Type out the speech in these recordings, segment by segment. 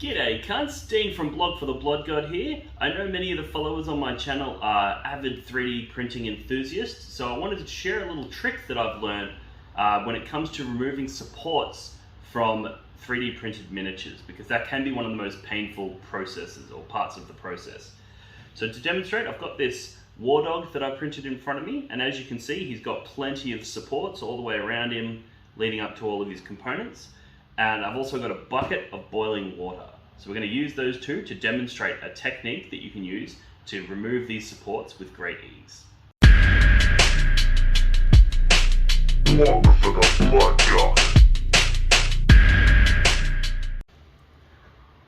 G'day cunts, Dean from Blog for the Blood God here. I know many of the followers on my channel are avid 3D printing enthusiasts, so I wanted to share a little trick that I've learned when it comes to removing supports from 3D printed miniatures, because that can be one of the most painful processes or parts of the process. So to demonstrate, I've got this war dog that I printed in front of me, and as you can see, he's got plenty of supports all the way around him, leading up to all of his components. And I've also got a bucket of boiling water. So we're going to use those two to demonstrate a technique that you can use to remove these supports with great ease. Blog for the Blood God.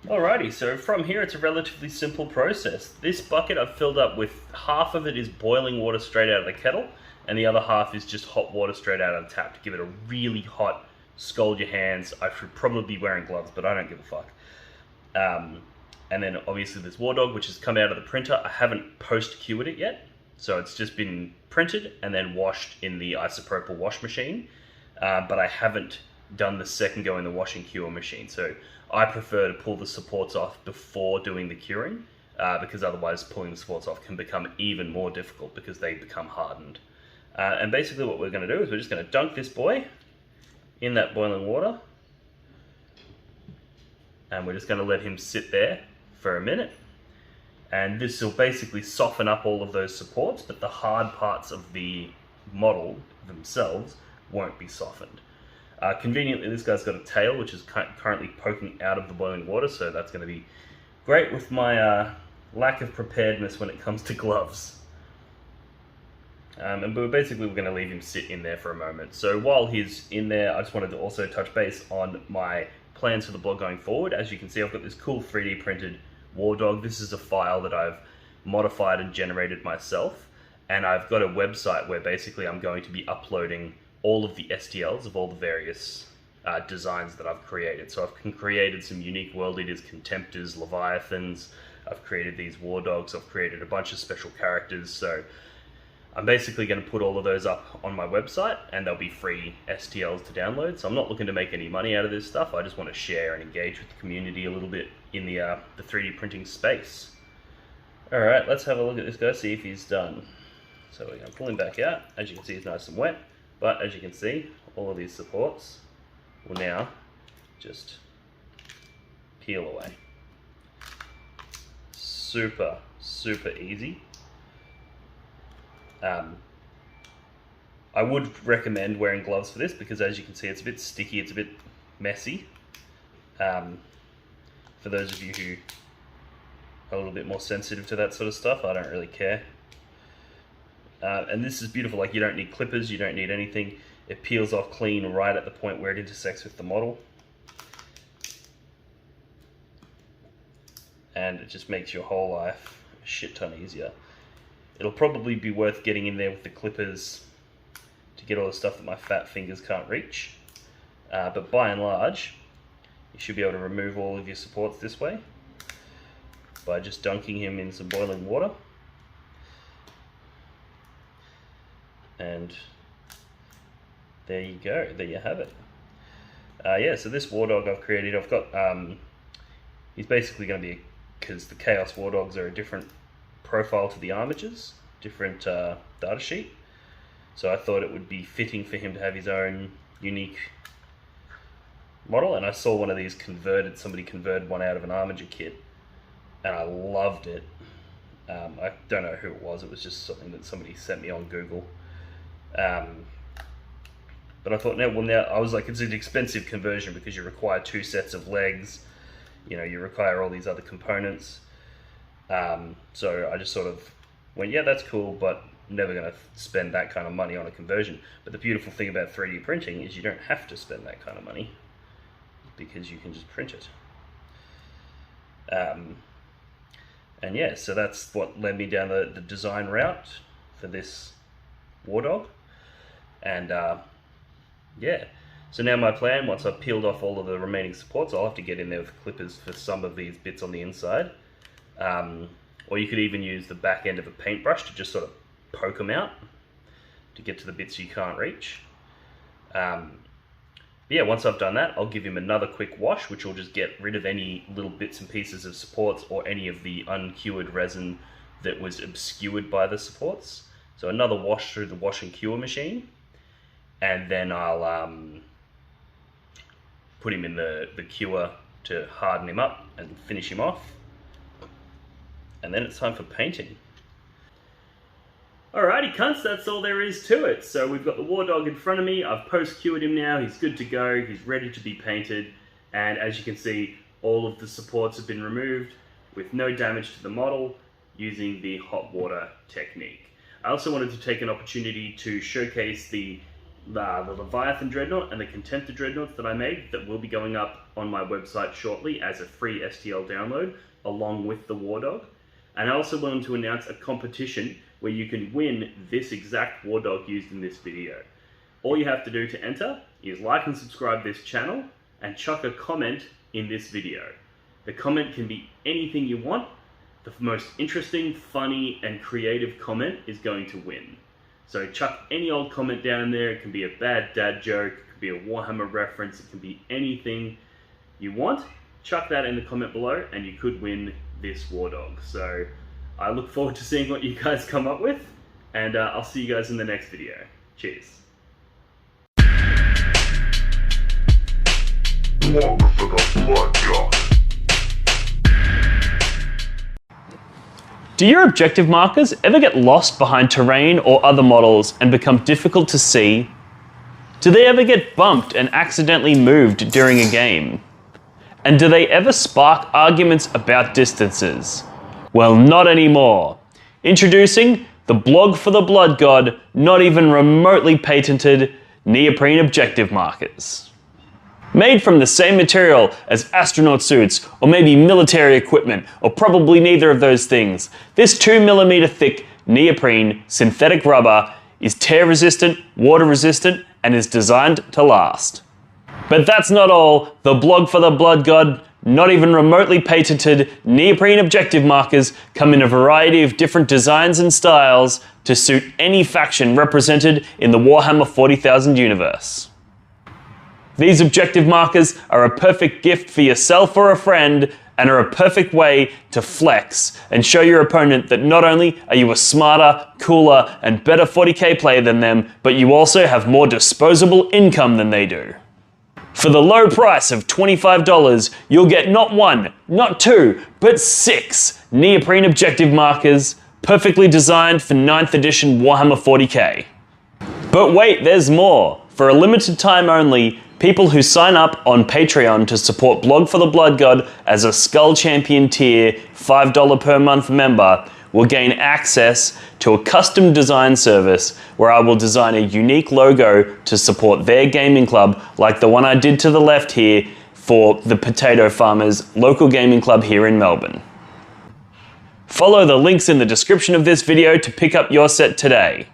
Alrighty, so from here it's a relatively simple process. This bucket I've filled up with half of it is boiling water straight out of the kettle, and the other half is just hot water straight out of the tap to give it a really hot, scald your hands. I should probably be wearing gloves, but I don't give a fuck. And then obviously this war dog, which has come out of the printer. I haven't post-cured it yet, so it's just been printed and then washed in the isopropyl wash machine, but I haven't done the second go in the wash and cure machine. So I prefer to pull the supports off before doing the curing, because otherwise pulling the supports off can become even more difficult because they become hardened. And basically what we're going to do is we're just going to dunk this boy in that boiling water, and we're just going to let him sit there for a minute, and this will basically soften up all of those supports, but the hard parts of the model themselves won't be softened. Conveniently, this guy's got a tail which is currently poking out of the boiling water, so that's going to be great with my lack of preparedness when it comes to gloves. But basically we're going to leave him sit in there for a moment. So while he's in there, I just wanted to also touch base on my plans for the blog going forward. As you can see, I've got this cool 3D printed war dog. This is a file that I've modified and generated myself, and I've got a website where basically I'm going to be uploading all of the STLs of all the various designs that I've created. So I've created some unique world eaters, contemptors, leviathans. I've created these war dogs. I've created a bunch of special characters. So I'm basically going to put all of those up on my website, and they'll be free STLs to download. So I'm not looking to make any money out of this stuff. I just want to share and engage with the community a little bit in the 3D printing space. Alright, let's have a look at this guy, see if he's done. So we're going to pull him back out. As you can see, he's nice and wet. But as you can see, all of these supports will now just peel away. Super, super easy. I would recommend wearing gloves for this because, as you can see, it's a bit sticky, it's a bit messy. For those of you who are a little bit more sensitive to that sort of stuff, I don't really care. And this is beautiful, like you don't need clippers, you don't need anything. It peels off clean right at the point where it intersects with the model. And it just makes your whole life a shit ton easier. It'll probably be worth getting in there with the clippers to get all the stuff that my fat fingers can't reach. But by and large, you should be able to remove all of your supports this way by just dunking him in some boiling water. And there you go, there you have it. Yeah, so this war dog I've created, I've got, he's basically going to be, because the Chaos war dogs are a different profile to the armatures, different data sheet. So I thought it would be fitting for him to have his own unique model, and I saw one of these converted, somebody converted one out of an armature kit, and I loved it. I don't know who it was just something that somebody sent me on Google. But I thought, now I was like, it's an expensive conversion because you require 2 sets of legs, you know, you require all these other components. So I just sort of went, yeah, that's cool, but never going to spend that kind of money on a conversion. But the beautiful thing about 3D printing is you don't have to spend that kind of money because you can just print it. And yeah, so that's what led me down the design route for this war dog. And yeah, so now my plan, once I've peeled off all of the remaining supports, I'll have to get in there with clippers for some of these bits on the inside. Or you could even use the back end of a paintbrush to just sort of poke them out to get to the bits you can't reach. Yeah, once I've done that, I'll give him another quick wash, which will just get rid of any little bits and pieces of supports or any of the uncured resin that was obscured by the supports. So another wash through the wash and cure machine, and then I'll put him in the cure to harden him up and finish him off. And then it's time for painting. Alrighty cunts, that's all there is to it. So we've got the War Dog in front of me, I've post-cured him now, he's good to go, he's ready to be painted, and as you can see, all of the supports have been removed with no damage to the model using the hot water technique. I also wanted to take an opportunity to showcase the Leviathan Dreadnought and the Contemptor Dreadnoughts that I made that will be going up on my website shortly as a free STL download along with the War Dog. And I also wanted to announce a competition where you can win this exact War Dog used in this video. All you have to do to enter is like and subscribe this channel and chuck a comment in this video. The comment can be anything you want. The most interesting, funny, and creative comment is going to win. So chuck any old comment down there. It can be a bad dad joke, it could be a Warhammer reference, it can be anything you want. Chuck that in the comment below and you could win this War Dog. So I look forward to seeing what you guys come up with, and I'll see you guys in the next video. Cheers. One for the blood god. Do your objective markers ever get lost behind terrain or other models and become difficult to see? Do they ever get bumped and accidentally moved during a game? And do they ever spark arguments about distances? Well, not anymore. Introducing the blog for the blood god, not even remotely patented neoprene objective markers. Made from the same material as astronaut suits, or maybe military equipment, or probably neither of those things, this 2mm thick neoprene synthetic rubber is tear resistant, water resistant, and is designed to last. But that's not all. The blog for the blood god, not even remotely patented neoprene objective markers come in a variety of different designs and styles to suit any faction represented in the Warhammer 40,000 universe. These objective markers are a perfect gift for yourself or a friend, and are a perfect way to flex and show your opponent that not only are you a smarter, cooler, and better 40k player than them, but you also have more disposable income than they do. For the low price of $25, you'll get not one, not two, but 6 neoprene objective markers, perfectly designed for 9th edition Warhammer 40k. But wait, there's more. For a limited time only, people who sign up on Patreon to support Blog for the Blood God as a Skull Champion tier $5 per month member will gain access to a custom design service where I will design a unique logo to support their gaming club, like the one I did to the left here for the Potato Farmers local gaming club here in Melbourne. Follow the links in the description of this video to pick up your set today.